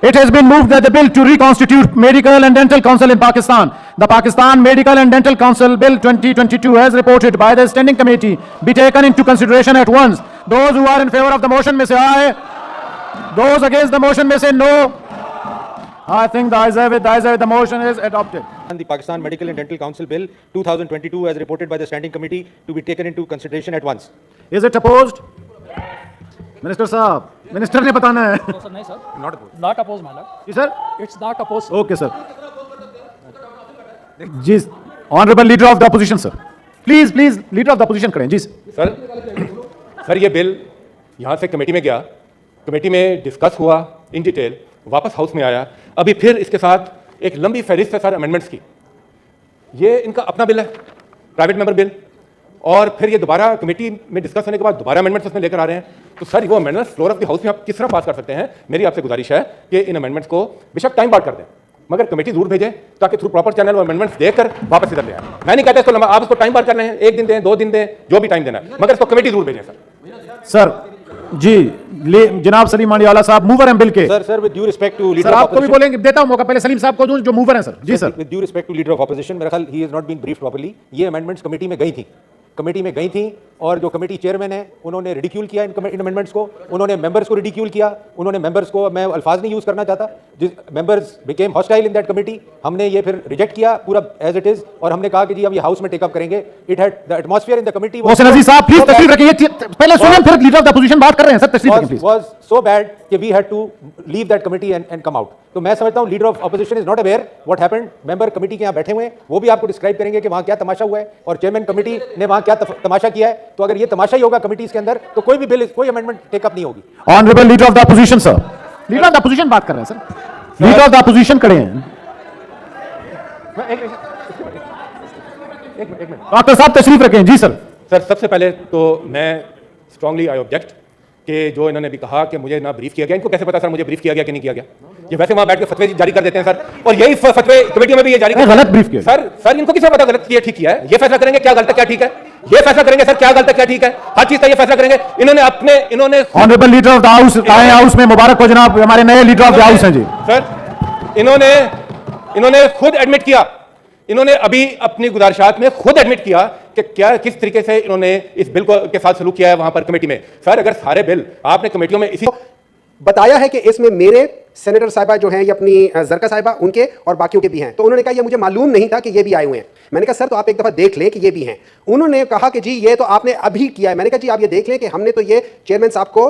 It has been moved that the bill to reconstitute Medical and Dental Council in Pakistan. The Pakistan Medical and Dental Council Bill 2022 as reported by the Standing Committee be taken into consideration at once. Those who are in favor of the motion may say aye. Those against the motion may say no. I think the ayes have it. The ayes have it. The motion is adopted. And the Pakistan Medical and Dental Council Bill 2022 as reported by the Standing Committee to be taken into consideration at once. Is it opposed? Minister साहब, minister ने बताना है. No, sir, नहीं sir. Not opposed, my lord. जी sir. It's not opposed. Okay sir. जी, Honorable Leader of the Opposition sir. Please, Leader of the Opposition करें जी. Sir ये bill यहाँ से कमेटी में गया, कमेटी में डिस्कस हुआ इन डिटेल, वापस हाउस में आया, अभी फिर इसके साथ एक लंबी फहरिस्त है सर अमेंडमेंट्स की. ये इनका अपना बिल है, प्राइवेट मेंबर बिल, और फिर ये दोबारा कमेटी में डिस्कस होने के बाद दोबारा अमेंडमेंट्स उसमें लेकर आ रहे हैं. तो सर वो amendments floor of the house में आप किस तरह पास कर सकते हैं? मेरी आपसे गुजारिश है कि इन अमेंडमेंट्स को बेशक टाइम बार कर दें, मगर कमेटी जरूर भेजें ताकि थ्रू प्रॉपर चैनल वो अमेंडमेंट्स देकर वापस इधर ले आए. मैं नहीं कहता इसको लंबा, आप इसको टाइम बार कर रहे हैं, 1 दिन दें, 2 दिन दें, जो भी टाइम देना है, मगर इसको कमेटी जरूर भेजें सर. जी, जनाब सलीम मांडियाला साहब मूवर हैं बिल के. Sir with due respect to leader sir आपको भी बोलेंगे, देता हूं मौका, पहले सलीम साहब को दूं जो मूवर हैं सर. जी sir. With due respect to leader of opposition, मेरा ख्याल he is not been brief properly. ये अमेंडमेंट्स कमेटी में गई थी और जो कमेटी चेयरमैन है उन्होंने रिडिक्यूल किया इन अमेंडमेंट्स को, उन्होंने मेंबर्स को रिडिक्यूल किया, उन्होंने मेंबर्स को, मैं अल्फाज नहीं यूज करना चाहता, जिस members became hostile in that committee. हमने ये फिर रिजेक्ट किया पूरा एज इट इज और हमने कहा कि जी हम ये हाउस में टेकअप करेंगे. It had the atmosphere in the committee Mohsin Aziz sahab please तशरीफ रखिए, पहले सुनें फिर लीडर ऑफ द अपोजिशन बात कर रहे हैं सर. तशरीफ रखिए प्लीज. वाज सो बैड कि we had to leave that committee and come out. तो मैं समझता हूं leader of opposition is not aware what happened. Member committee के यहां बैठे हुए हैं, वो भी आपको डिस्क्राइब करेंगे कि वहां क्या तमाशा हुआ है और चेयरमैन कमेटी ने वहां क्या तमाशा किया है. तो अगर ये तमाशा ही होगा कमेटीज के अंदर तो कोई भी बिल, कोई अमेंडमेंट टेकअप नहीं होगी. Honourable leader of the opposition sir. Leader of the opposition बात कर रहे हैं sir. Leader of the opposition खड़े हैं. डॉक्टर साहब तशरीफ रखें. जी सर. सर सबसे पहले तो मैं स्ट्रांगली आई ऑब्जेक्ट कि जो इन्होंने भी कहा कि मुझे ना ब्रीफ किया गया. इनको कैसे पता सर मुझे ब्रीफ किया गया कि नहीं किया गया? ये वैसे वहां बैठ के फतवे जारी कर देते हैं सर, और यही फतवे कमेटी में भी ये जारी कर. गलत ब्रीफ किया सर इनको किसे पता गलत किया ठीक किया है? ये फैसला करेंगे क्या गलत है क्या ठीक है, ये फैसला करेंगे सर क्या गलत है क्या ठीक है, हर चीज का ये फैसला करेंगे. इन्होंने honourable leader of the house आए हाउस में. मुबारक हो जनाब, हमारे नए लीडर ऑफ द हाउस हैं जी. सर इन्होंने खुद एडमिट किया, इन्होंने अभी अपनी गुजारिशात में खुद एडमिट किया कि क्या किस तरीके से इन्होंने इस बिल को के साथ सलूक किया है वहां पर कमेटी में. सर अगर सारे बिल आपने कमेटियों में इसी बताया है कि इसमें मेरे सेनेटर साहिबा जो हैं ये अपनी जरका साहिबा उनके और बाकियों के भी हैं. तो उन्होंने कहा ये मुझे मालूम नहीं था कि ये भी आए हुए हैं. मैंने कहा सर तो आप एक दफ़ा देख लें कि ये भी हैं. उन्होंने कहा कि जी ये तो आपने अभी किया है. मैंने कहा जी आप ये देख लें कि हमने तो ये चेयरमैन साहब को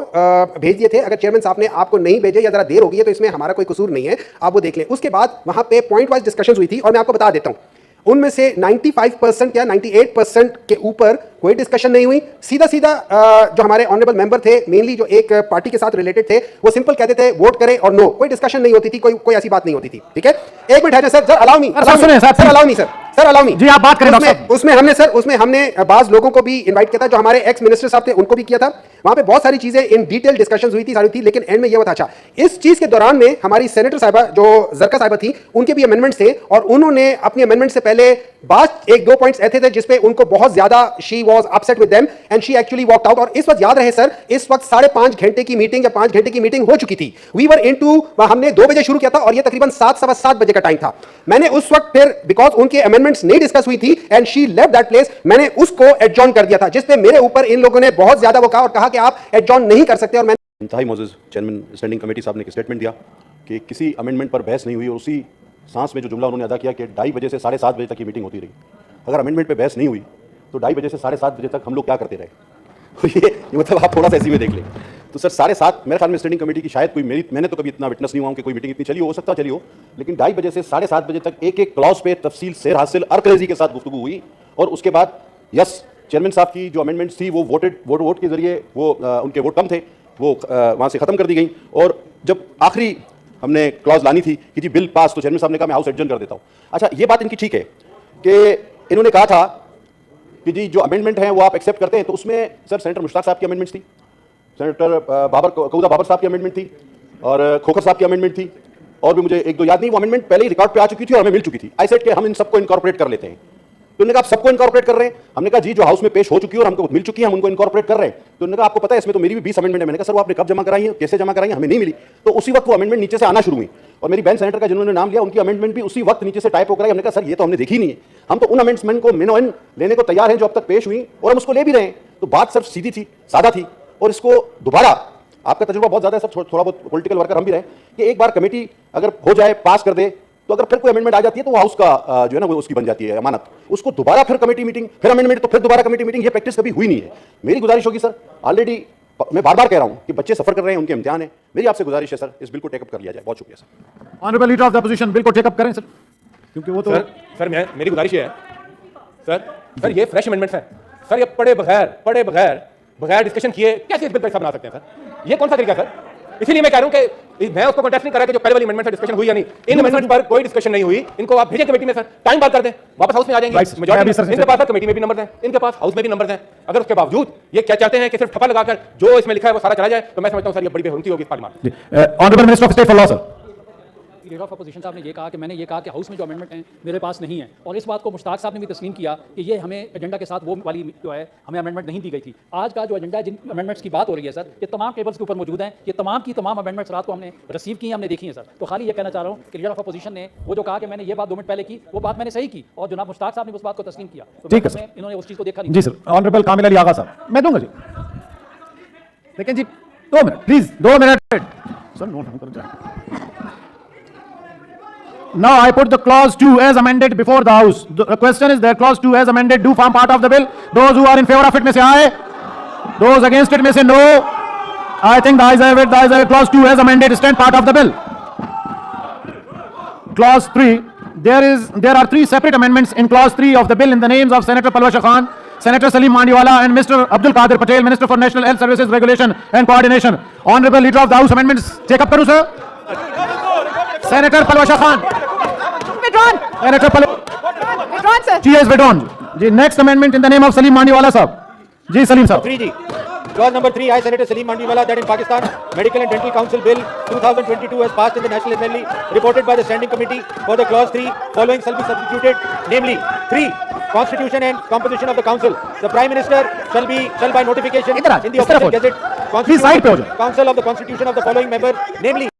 भेज दिए थे. अगर चेयरमैन साहब ने आपको नहीं भेजे या ज़रा देर हो गई है तो इसमें हमारा कोई कसूर नहीं है, आप वो देख लें. उसके बाद वहाँ पर पॉइंट वाइज डिस्कशन हुई थी और मैं आपको बता देता हूँ उनमें से 95% या 98% के ऊपर कोई डिस्कशन नहीं हुई. सीधा जो हमारे ऑनरेबल मेंबर थे मेनली जो एक पार्टी के साथ रिलेटेड थे वो सिंपल कहते थे वोट करें और नो. कोई डिस्कशन नहीं होती थी, कोई ऐसी बात नहीं होती थी. ठीक है, एक मिनट है sir. Allow me sir allow me ji आप बात करें. उसमें हमने बाज लोगों को भी इनवाइट किया था, जो हमारे एक्स मिनिस्टर साहब थे उनको भी किया था. वहां पे बहुत सारी चीजें इन डिटेल डिस्कशंस हुई थी लेकिन एंड में ये बता. अच्छा, इस चीज के दौरान में हमारी सेनेटर साहिबा जो जरका साहिबा थी उनके भी अमेंडमेंट्स थे और उन्होंने अपनी अमेंडमेंट से पहले बात 1-2 पॉइंट्स ऐसे थे जिसपे उनको बहुत ज्यादा she was upset with them and she actually walked out. और इस वक्त याद रहे सर, इस वक्त 5.5 घंटे की मीटिंग या 5 घंटे की मीटिंग हो चुकी थी. वी वर इनटू, हमने 2 बजे शुरू किया था और ये तकरीबन 7-7:15 बजे का टाइम था. मैंने उस वक्त फिर बिकॉज उनके अमेंडमेंट्स नहीं डिस्कस हुई थी and she left that place, मैंने उसको एडजॉर्न कर दिया था, जिसपे मेरे ऊपर इन लोगों ने बहुत ज्यादा वो कहा और कहा कि आप एडजॉर्न नहीं कर सकते. और मैं इंतहाई मोअज़्ज़ज़ चेयरमैन स्टैंडिंग कमेटी साहब ने एक स्टेटमेंट दिया कि किसी अमेंडमेंट पर बहस नहीं हुई और उसी सांस में जो जुमला उन्होंने अदा किया कि 2:30 बजे से 7:30 बजे तक की मीटिंग होती रही. अगर अमेंडमेंट पे बहस नहीं हुई तो 2:30 बजे से 7:30 बजे तक हम लोग क्या करते रहे? ये मतलब आप थोड़ा सा ऐसे में देख लें. तो सर 7:30 मेरे ख्याल में स्टैंडिंग कमेटी की शायद कोई मैंने तो कभी इतना विटनेस नहीं हुआ कि कोई मीटिंग इतनी चली हो सकता चली हो, लेकिन 2:30 बजे से 7:30 बजे तक एक क्लॉज पे तफसील सेर हासिल अर्करेजी के साथ गुफ्तगू हुई. और उसके बाद यस चेयरमैन साहब की जो अमेंडमेंट्स थी वो वोट के जरिए वो उनके वोट कम थे वो वहाँ से ख़त्म कर दी गई. और जब आखिरी हमने क्लॉज लानी थी कि जी बिल पास, तो चेयरमैन साहब ने कहा मैं हाउस एडजर्न कर देता हूँ. अच्छा, ये बात इनकी ठीक है कि इन्होंने कहा था कि जी जो अमेंडमेंट है वो आप एक्सेप्ट करते हैं. तो उसमें सर सेनेटर मुश्ताक साहब की अमेंडमेंट्स थी, सेनेटर कऊदा बाबर साहब की अमेंडमेंट थी और खोखर साहब की अमेंडमेंट थी और भी मुझे 1-2 याद नहीं. वो अमेंडमेंट पहले ही रिकॉर्ड पे आ चुकी थी और हमें मिल चुकी थी. आई सेड कि हम इन सबको इनकॉर्पोरेट कर लेते हैं. तो उन्होंने कहा आप सबको इनकॉर्पोरेट कर रहे हैं। हमने कहा जी जो हाउस में पेश हो चुकी है और हमको मिल चुकी है हम उनको इनकॉर्पोरेट कर रहे हैं। तो उन्होंने कहा आपको पता है इसमें तो मेरी भी 20 अमेंडमेंट है। मैंने कहा सर वो आपने कब जमा कराई है, कैसे जमा कराई है, हमें नहीं मिली। तो उसी वक्त वो अमेंडमेंट नीचे से आना शुरू हुई और मेरी बहन सेनेटर का जिन्होंने नाम लिया उनकी अमेंडमेंट भी उसी वक्त नीचे से टाइप होकर आई। हमने कहा सर ये तो हमने देखी नहीं है, हम तो उन अमेंडमेंट को मिनोइन लेने को तैयार हैं जो अब तक पेश हुई और हम उसको ले भी रहे हैं। तो बात सिर्फ सीधी थी, सादा थी और इसको दोबारा, आपका तजुर्बा बहुत ज्यादा है सर, थोड़ा बहुत पॉलिटिकल वर्कर हम भी रहे, कि एक बार कमेटी अगर हो जाए पास कर दे तो अगर फिर कोई अमेंडमेंट आ जाती है तो वो हाउस का जो है ना वो उसकी बन जाती है अमानत, उसको दोबारा फिर कमेटी मीटिंग, फिर अमेंडमेंट, तो फिर दोबारा कमेटी मीटिंग, ये प्रैक्टिस कभी हुई नहीं है। मेरी गुजारिश होगी सर, ऑलरेडी मैं बार बार कह रहा हूं कि बच्चे सफर कर रहे हैं, उनके इम्तिहान है, मेरी आपसे गुजारिश है सर इस बिल को टेकअप कर लिया जाए। बहुत शुक्रिया sir. Honourable leader of the opposition, bill को टेकअप करें सर, क्योंकि वो तो सर मेरी गुजारिश ये है सर ये फ्रेश अमेंडमेंट्स हैं सर, ये पढ़े बगैर डिस्कशन किए कैसे इस बिल पर हिसाब बना सकते हैं सर, ये कौन सा तरीका है सर? इसीलिए मैं कह रहा हूं कि मैं उसको कॉन्टेस्ट नहीं कर रहा कि जो पहले वाली अमेंडमेंट से डिस्कशन हुई या नहीं, इन अमेंडमेंट पर कोई डिस्कशन नहीं हुई, इनको आप भेजें कमेटी में सर, टाइम बात कर दें, वापस हाउस में आ जाएंगे। मेजॉरिटी इनके पास कमेटी में भी नंबर हैं, इनके पास हाउस में भी नंबर हैं। अगर उसके बावजूद ये क्या चाहते हैं कि सिर्फ ठप्पा लगाकर जो इसमें लिखा है वो सारा चला जाए, तो मैं समझता हूं सर ये बड़ी बेहुरमती होगी इस parliament. Honourable minister of state for law sir. Leader of opposition साहब ने ये कहा कि मैंने ये कहा कि हाउस में जो अमेंडमेंट हैं मेरे पास नहीं है, और इस बात को मुश्ताक साहब ने भी तस्लीम किया कि ये हमें एजेंडा के साथ वो वाली जो है हमें अमेंडमेंट नहीं दी गई थी। आज का जो एजेंडा है, जिन अमेंडमेंट्स की बात हो रही है सर, ये तमाम टेबल्स के ऊपर मौजूद हैं, ये तमाम की तमाम अमेंडमेंट्स रात को हमने रिसीव की हैं, हमने देखी हैं सर। तो खाली ये कहना चाह रहा हूँ कि लीडर ऑफ अपोजिशन ने वो जो कहा कि मैंने ये बात 2 मिनट पहले की, वो बात मैंने सही की और जनाब मुश्ताक साहब ने उस बात को तस्लीम किया। तो ठीक है सर, इन्होंने उस चीज़ को देखा नहीं। जी सर। ऑनरेबल कामिल अली आगा साहब, मैं दूंगा जी, लेकिन जी 2 minute please, 2 minute sir, note कर जाए। Now I put the clause 2 as amended before the house. The question is that clause 2 as amended do form part of the bill. Those who are in favor of it may say aye. Those against it may say no. I think the ayes have it. The ayes have it. Clause 2 as amended stand part of the bill. Clause 3. There are 3 separate amendments in clause 3 of the bill in the names of Senator Palwasha Khan, Senator Salim Mandiwala and Mr. Abdul Qadir Patel, Minister for National Health Services Regulation and Coordination. Honorable Leader of the House, amendments take up karu sir. Senator Palwasha Khan. Withdrawn. Senator Withdrawn, sir. She has withdrawn. Ji, next amendment in the name of Salim Mandiwala साहब. जी सलीम साहब. 3G. Clause number 3, I, Senator Salim Mandiwala, that in Pakistan, Medical and Dental Council Bill 2022 has passed in the National Assembly, reported by the Standing Committee for the Clause 3, following shall be substituted, namely 3. Constitution and composition of the Council. The Prime Minister shall by notification in the official gazette, Please side पे हो जाओ. Council of the Constitution of the following member, namely